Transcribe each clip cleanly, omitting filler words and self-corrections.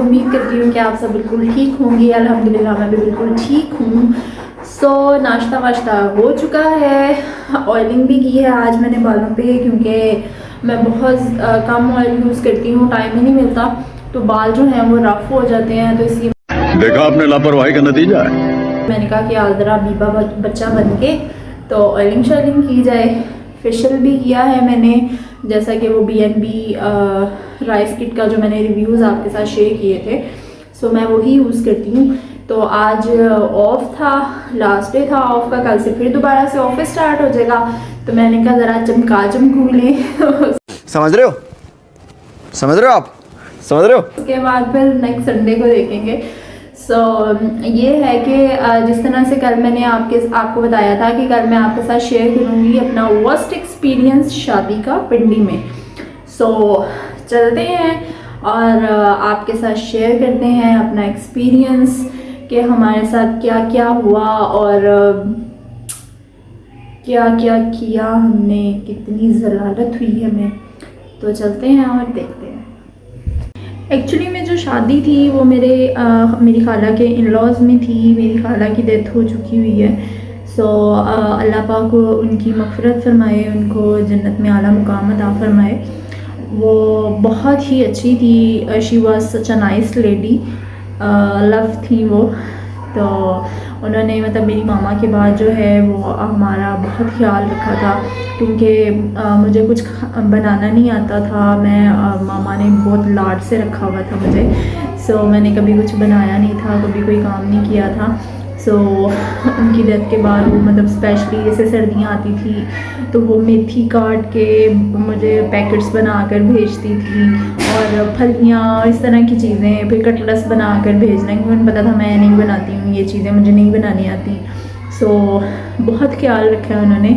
उम्मीद करती हूँ कि आप सब बिल्कुल ठीक होंगे। अल्हम्दुलिल्लाह मैं भी बिल्कुल ठीक हूँ। नाश्ता वाश्ता हो चुका है, ऑयलिंग भी की है आज मैंने बालों पे, क्योंकि मैं बहुत कम ऑयल यूज़ करती हूँ, टाइम ही नहीं मिलता, तो बाल जो हैं वो रफ़ हो जाते हैं, तो इसलिए देखा आपने लापरवाही का नतीजा है। मैंने कहा कि आज ज़रा बीबा बच्चा बन के तो ऑयलिंग शॉयलिंग की जाए। फेशियल भी किया है मैंने, जैसा कि वो BNB राइस किट का जो मैंने रिव्यूज़ आपके साथ शेयर किए थे, मैं वही यूज़ करती हूँ। तो आज ऑफ था, लास्ट डे था ऑफ का, कल से फिर दोबारा से ऑफिस स्टार्ट हो जाएगा, तो मैंने कहा ज़रा चमका चमकू लें। समझ रहे हो, समझ रहे हो आप, समझ रहे हो। उसके बाद फिर नेक्स्ट संडे को देखेंगे। ये है कि जिस तरह से कल मैंने आपको बताया था कि कल मैं आपके साथ शेयर करूँगी अपना वर्स्ट एक्सपीरियंस शादी का पिंडी में। चलते हैं और आपके साथ शेयर करते हैं अपना एक्सपीरियंस कि हमारे साथ क्या क्या हुआ और क्या क्या किया हमने, कितनी ज़लालत हुई हमें। तो चलते हैं और देखते हैं। एक्चुअली में जो शादी थी वो मेरी खाला के इन लॉज़ में थी। मेरी खाला की डेथ हो चुकी हुई है। अल्लाह पाक को उनकी मग़फ़िरत फ़रमाए, उनको जन्नत में आला मुकाम अता फ़रमाए। वो बहुत ही अच्छी थी, she was such a nice lady, love थी वो। तो उन्होंने मतलब मेरी मामा के बाद जो है वो हमारा बहुत ख्याल रखा था, क्योंकि मुझे कुछ बनाना नहीं आता था। मामा ने बहुत लाड से रखा हुआ था मुझे। मैंने कभी कुछ बनाया नहीं था, कभी कोई काम नहीं किया था। उनकी डेथ के बाद वो मतलब स्पेशली जैसे सर्दियाँ आती थी तो वो मेथी काट के मुझे पैकेट्स बना कर भेजती थी, और फलियाँ इस तरह की चीज़ें, फिर कटलस बना कर भेजना, क्योंकि उन्हें पता था मैं नहीं बनाती हूँ ये चीज़ें, मुझे नहीं बनानी आती। बहुत ख्याल रखा उन्होंने।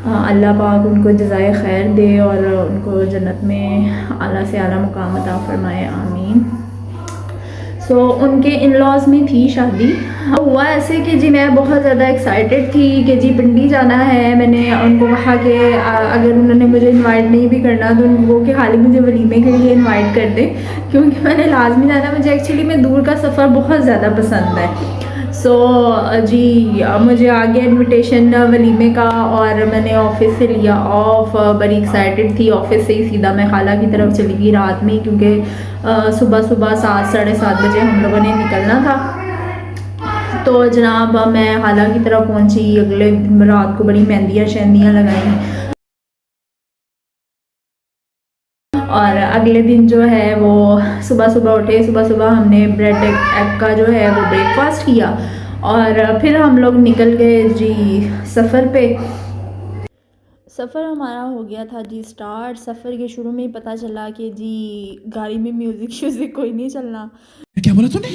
अल्लाह पाक उनको जज़ाए खैर दे और उनको जन्नत में आला से आला मुकाम अता फ़रमाए, आमीन। उनके इन लॉज़ में थी शादी। हुआ ऐसे कि जी मैं बहुत ज़्यादा एक्साइटेड थी कि जी पिंडी जाना है। मैंने उनको कहा कि अगर उन्होंने मुझे इनवाइट नहीं भी करना तो वो कि खाली मुझे वलीमे के लिए इनवाइट कर दें, क्योंकि मैंने लाजमी जाना। मुझे एक्चुअली में दूर का सफ़र बहुत ज़्यादा पसंद है। जी मुझे आ गया इन्विटेशन वलीमे का, और मैंने ऑफ़िस से लिया ऑफ, बड़ी एक्साइटेड थी। ऑफ़िस से ही सीधा मैं खाला की तरफ चली गई रात में, क्योंकि सुबह 7 साढ़े 7 बजे हम लोगों ने निकलना था। तो जनाब मैं खाला की तरफ पहुंची। अगले रात को बड़ी मेहंदियाँ शहंदियाँ लगाई, और अगले दिन जो है वो सुबह सुबह उठे। सुबह हमने ब्रेड एग का जो है वो ब्रेकफास्ट किया, और फिर हम लोग निकल गए जी सफ़र पे। सफ़र हमारा हो गया था जी स्टार्ट। सफ़र के शुरू में ही पता चला कि जी गाड़ी में म्यूज़िक श्यूज़िक कोई नहीं चलना। क्या बोला तूने?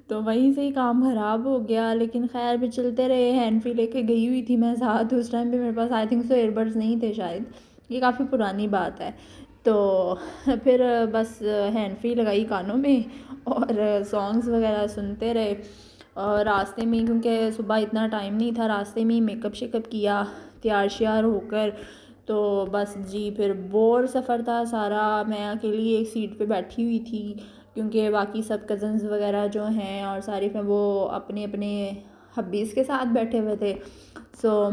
तो वहीं से ही काम ख़राब हो गया, लेकिन खैर फिर चलते रहे। हैंड फ्री लेके गई हुई थी मैं साथ। उस टाइम पे मेरे पास आई थिंक एयरबड्स नहीं थे शायद, ये काफ़ी पुरानी बात है। तो फिर बस हैंड फ्री लगाई कानों में और सॉन्ग्स वगैरह सुनते रहे। और रास्ते में, क्योंकि सुबह इतना टाइम नहीं था, रास्ते में ही मेकअप शेकअप किया तैयार श्यार होकर। तो बस जी फिर बोर सफ़र था सारा। मैं अकेली एक सीट पे बैठी हुई थी, क्योंकि बाकी सब कज़न्स वगैरह जो हैं और सारी वो अपने अपने हब्बीज़ के साथ बैठे हुए थे।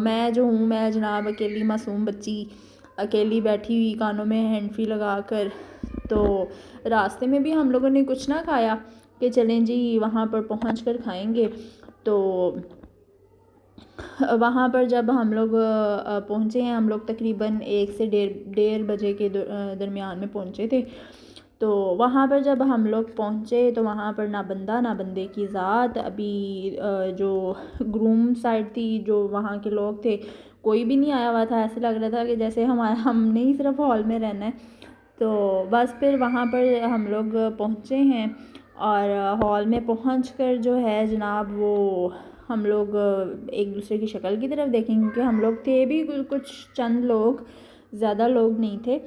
मैं जो हूँ, मैं जनाब अकेली मासूम बच्ची अकेली बैठी हुई कानों में हैंड फ्री लगा कर। तो रास्ते में भी हम लोगों ने कुछ ना खाया कि चलें जी वहाँ पर पहुँच कर खाएँगे। तो वहाँ पर जब हम लोग पहुँचे हैं, हम लोग तकरीबन 1 से डेढ़ बजे के दरमियान में पहुँचे थे। तो वहाँ पर जब हम लोग पहुँचे तो वहाँ पर ना बंदा ना बंदे की ज़ात। अभी जो ग्रूम साइड थी, जो वहाँ के लोग थे, कोई भी नहीं आया हुआ था। ऐसे लग रहा था कि जैसे हमने ही सिर्फ हॉल में रहना है। तो बस फिर वहाँ पर हम लोग पहुँचे हैं, और हॉल में पहुँच कर जो है जनाब वो हम लोग एक दूसरे की शक्ल की तरफ देखेंगे, क्योंकि हम लोग थे भी कुछ चंद लोग, ज़्यादा लोग नहीं थे।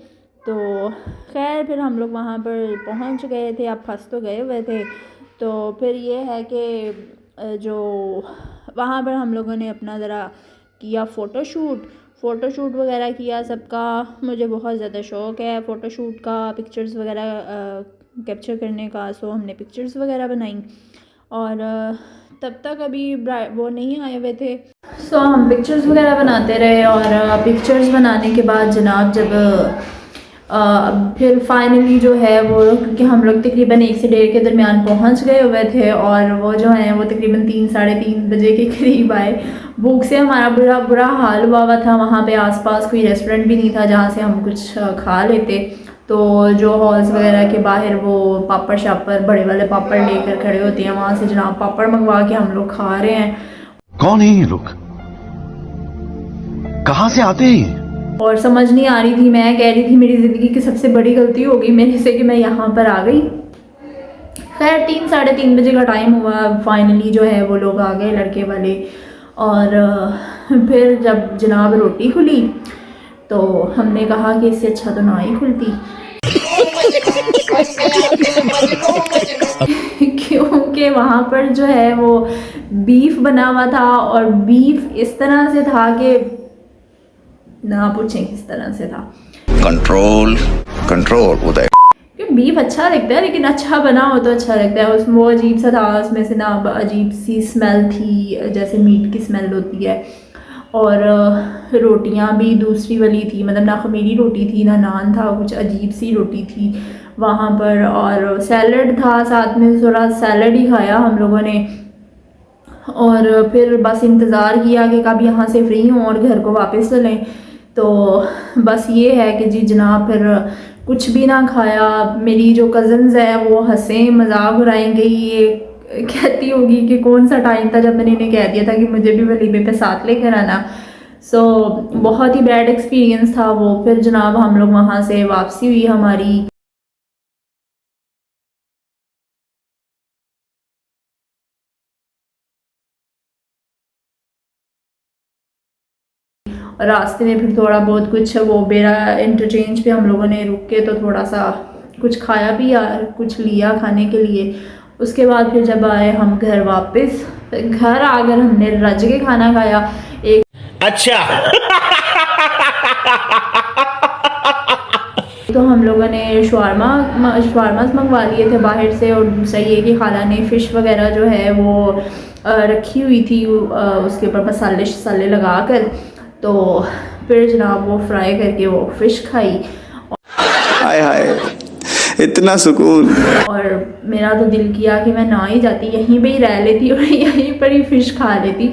तो खैर फिर हम लोग वहाँ पर पहुँच गए थे। अब फंस तो गए हुए थे। तो फिर ये है कि जो वहाँ पर हम लोगों ने अपना ज़रा किया फ़ोटोशूट वगैरह किया सबका। मुझे बहुत ज़्यादा शौक़ है फ़ोटोशूट का, पिक्चर्स वगैरह कैप्चर करने का। सो हमने पिक्चर्स वगैरह बनाई और तब तक अभी वो नहीं आए हुए थे। सो हम पिक्चर्स वगैरह बनाते रहे और पिक्चर्स बनाने के बाद जनाब जब फिर फाइनली जो है वो, क्योंकि हम लोग तकरीबन 1 से 1:30 के दरमियान पहुंच गए हुए थे और वो जो हैं वो तकरीबन 3 साढ़े 3 बजे के करीब आए। भूख से हमारा बुरा हाल हुआ था। वहाँ पे आसपास कोई रेस्टोरेंट भी नहीं था जहाँ से हम कुछ खा लेते। तो जो हॉल्स वगैरह के बाहर वो पापड़ शापड़ बड़े वाले पापड़ लेकर खड़े होते हैं, वहाँ से जनाब पापड़ मंगवा के हम लोग खा रहे हैं। कौन है ये लोग, कहाँ से आते हैं? और समझ नहीं आ रही थी, मैं कह रही थी मेरी ज़िंदगी की सबसे बड़ी गलती होगी मेरे से कि मैं यहाँ पर आ गई। खैर 3 साढ़े 3 बजे का टाइम हुआ, फाइनली जो है वो लोग आ गए लड़के वाले। और फिर जब जनाब रोटी खुली तो हमने कहा कि इससे अच्छा तो ना ही खुलती क्योंकि वहाँ पर जो है वो बीफ बना हुआ था और बीफ इस तरह से था कि ना पूछें किस तरह से था। कंट्रोल उदय। बीफ अच्छा लगता है लेकिन अच्छा बना हो तो अच्छा लगता है। उसमें वो अजीब सा था, उसमें से ना अजीब सी स्मेल थी जैसे मीट की स्मेल होती है। और रोटियां भी दूसरी वाली थी, मतलब ना खमीरी रोटी थी ना नान था, कुछ अजीब सी रोटी थी वहाँ पर। और सैलड था साथ में, थोड़ा सैलड ही खाया हम लोगों ने। और फिर बस इंतज़ार किया कि कब यहाँ से फ्री हों और घर को वापस चलें। तो बस ये है कि जी जनाब फिर कुछ भी ना खाया। मेरी जो कज़न्स है वो हंसे मजाक उड़ाएंगे, ये कहती होगी कि कौन सा टाइम था जब मैंने इन्हें कह दिया था कि मुझे भी वलीमे पे साथ लेकर आना। सो बहुत ही बैड एक्सपीरियंस था वो। फिर जनाब हम लोग वहाँ से वापसी हुई हमारी। और रास्ते में फिर थोड़ा बहुत कुछ वो बेरा इंटरचेंज पे हम लोगों ने रुक के तो थोड़ा सा कुछ खाया पिया, कुछ लिया खाने के लिए। उसके बाद फिर जब आए हम घर वापस, घर आकर हमने रज के खाना खाया। एक अच्छा तो हम लोगों ने शवारमास मंगवा लिए थे बाहर से, और दूसरा ये कि खाला ने फ़िश वगैरह जो है वो रखी हुई थी उसके ऊपर मसाले लगा कर। तो फिर जनाब वो फ्राई करके वो फ़िश खाई। हाय हाय, इतना सुकून। और मेरा तो दिल किया कि मैं ना ही जाती, यहीं पे ही रह लेती और यहीं पर ही फ़िश खा लेती।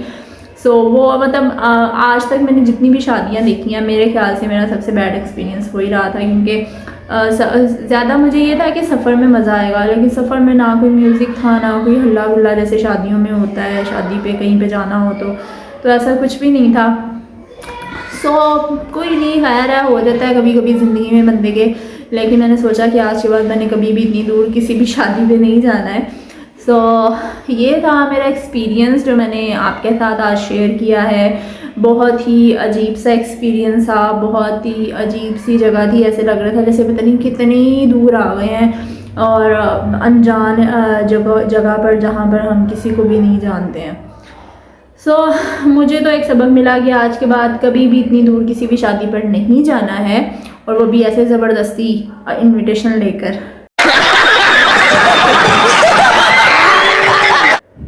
सो वो मतलब आज तक मैंने जितनी भी शादियां देखी हैं मेरे ख्याल से मेरा सबसे बैड एक्सपीरियंस हो ही रहा था। क्योंकि ज़्यादा मुझे ये था कि सफ़र में मज़ा आएगा, लेकिन सफ़र में ना कोई म्यूज़िक था ना कोई हल्ला गुल्ला जैसे शादियों में होता है, शादी पे कहीं पे जाना हो तो ऐसा कुछ भी नहीं था। सो कोई नहीं, खैर है, हो जाता है कभी कभी ज़िंदगी में बंदे के। लेकिन मैंने सोचा कि आज के बाद मैंने कभी भी इतनी दूर किसी भी शादी पे नहीं जाना है। सो ये था मेरा एक्सपीरियंस जो मैंने आपके साथ आज शेयर किया है। बहुत ही अजीब सा एक्सपीरियंस था, बहुत ही अजीब सी जगह थी। ऐसे लग रहा था जैसे पता नहीं कितनी दूर आ गए हैं और अनजान जगह पर जहाँ पर हम किसी को भी नहीं जानते हैं। सो मुझे तो एक सबक मिला कि आज के बाद कभी भी इतनी दूर किसी भी शादी पर नहीं जाना है, और वो भी ऐसे ज़बरदस्ती इनविटेशन लेकर।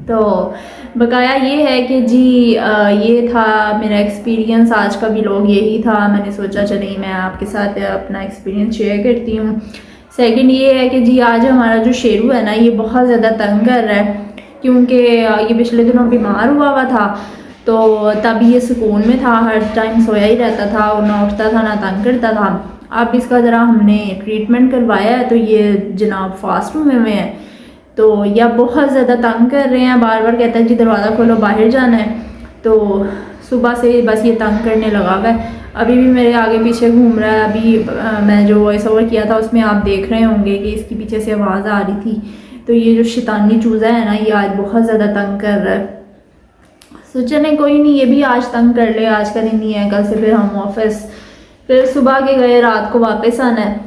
तो बकाया ये है कि जी ये था मेरा एक्सपीरियंस। आज का व्लॉग यही था। मैंने सोचा चलिए मैं आपके साथ अपना एक्सपीरियंस शेयर करती हूँ। सेकंड ये है कि जी आज हमारा जो शेरू है ना ये बहुत ज़्यादा तंग कर रहा है, क्योंकि ये पिछले दिनों बीमार हुआ था। तो तब ये सुकून में था, हर टाइम सोया ही रहता था और ना उठता था ना तंग करता था। अब इसका ज़रा हमने ट्रीटमेंट करवाया है तो ये जनाब फास्ट रूम में है। तो या बहुत ज़्यादा तंग कर रहे हैं, बार बार कहता है जी दरवाज़ा खोलो बाहर जाना है। तो सुबह से बस ये तंग करने लगा हुआ है। अभी भी मेरे आगे पीछे घूम रहा है। अभी मैं जो वॉइस ओवर किया था उसमें आप देख रहे होंगे कि इसके पीछे से आवाज़ आ रही थी। तो ये जो शैतानी चूज़ा है ना ये आज बहुत ज़्यादा तंग कर रहा है। सोचा नहीं कोई नहीं, ये भी आज तंग कर ले, आज का दिन ही है, कल से फिर हम ऑफिस, फिर सुबह के गए, रात को वापस आना है।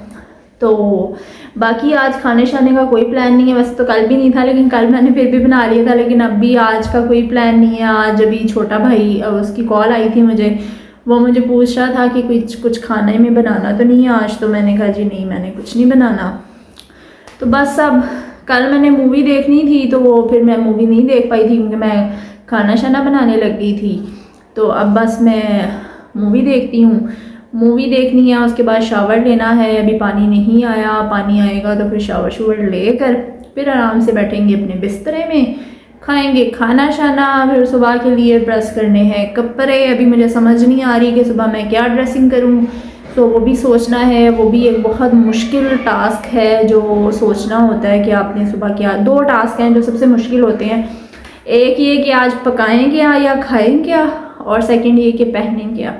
तो बाकी आज खाने शाने का कोई प्लान नहीं है। वैसे तो कल भी नहीं था, लेकिन कल मैंने फिर भी बना लिया था, लेकिन अब भी आज का कोई प्लान नहीं है। आज अभी छोटा भाई उसकी कॉल आई थी मुझे, वो मुझे पूछ रहा था कि कुछ खाने में बनाना तो नहीं है आज। तो मैंने कहा जी नहीं मैंने कुछ नहीं बनाना। तो बस अब कल मैंने मूवी देखनी थी तो वो फिर मैं मूवी नहीं देख पाई थी क्योंकि मैं खाना शाना बनाने लग गई थी। तो अब बस मैं मूवी देखती हूँ। मूवी देखनी है, उसके बाद शावर लेना है। अभी पानी नहीं आया, पानी आएगा तो फिर शावर शुवर लेकर फिर आराम से बैठेंगे अपने बिस्तरे में, खाएंगे खाना शाना। फिर सुबह के लिए प्रेस करने हैं कपड़े। अभी मुझे समझ नहीं आ रही कि सुबह मैं क्या ड्रेसिंग करूँ, तो वो भी सोचना है। वो भी एक बहुत मुश्किल टास्क है जो सोचना होता है कि आपने सुबह क्या। 2 टास्क हैं जो सबसे मुश्किल होते हैं। एक ये कि आज पकाएं क्या या खाएं क्या, और सेकंड ये कि पहनें क्या।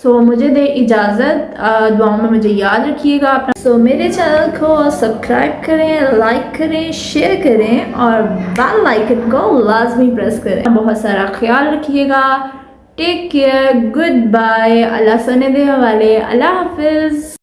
सो मुझे दे इजाज़त, दुआओं में मुझे याद रखिएगा अपना। सो मेरे चैनल को सब्सक्राइब करें, लाइक करें, शेयर करें और बेल आइकन को लाजमी प्रेस करें। बहुत सारा ख्याल रखिएगा। टेक केयर, गुड बाय, अल्लाह सुने दे हवाले, अल्लाह हाफिज़।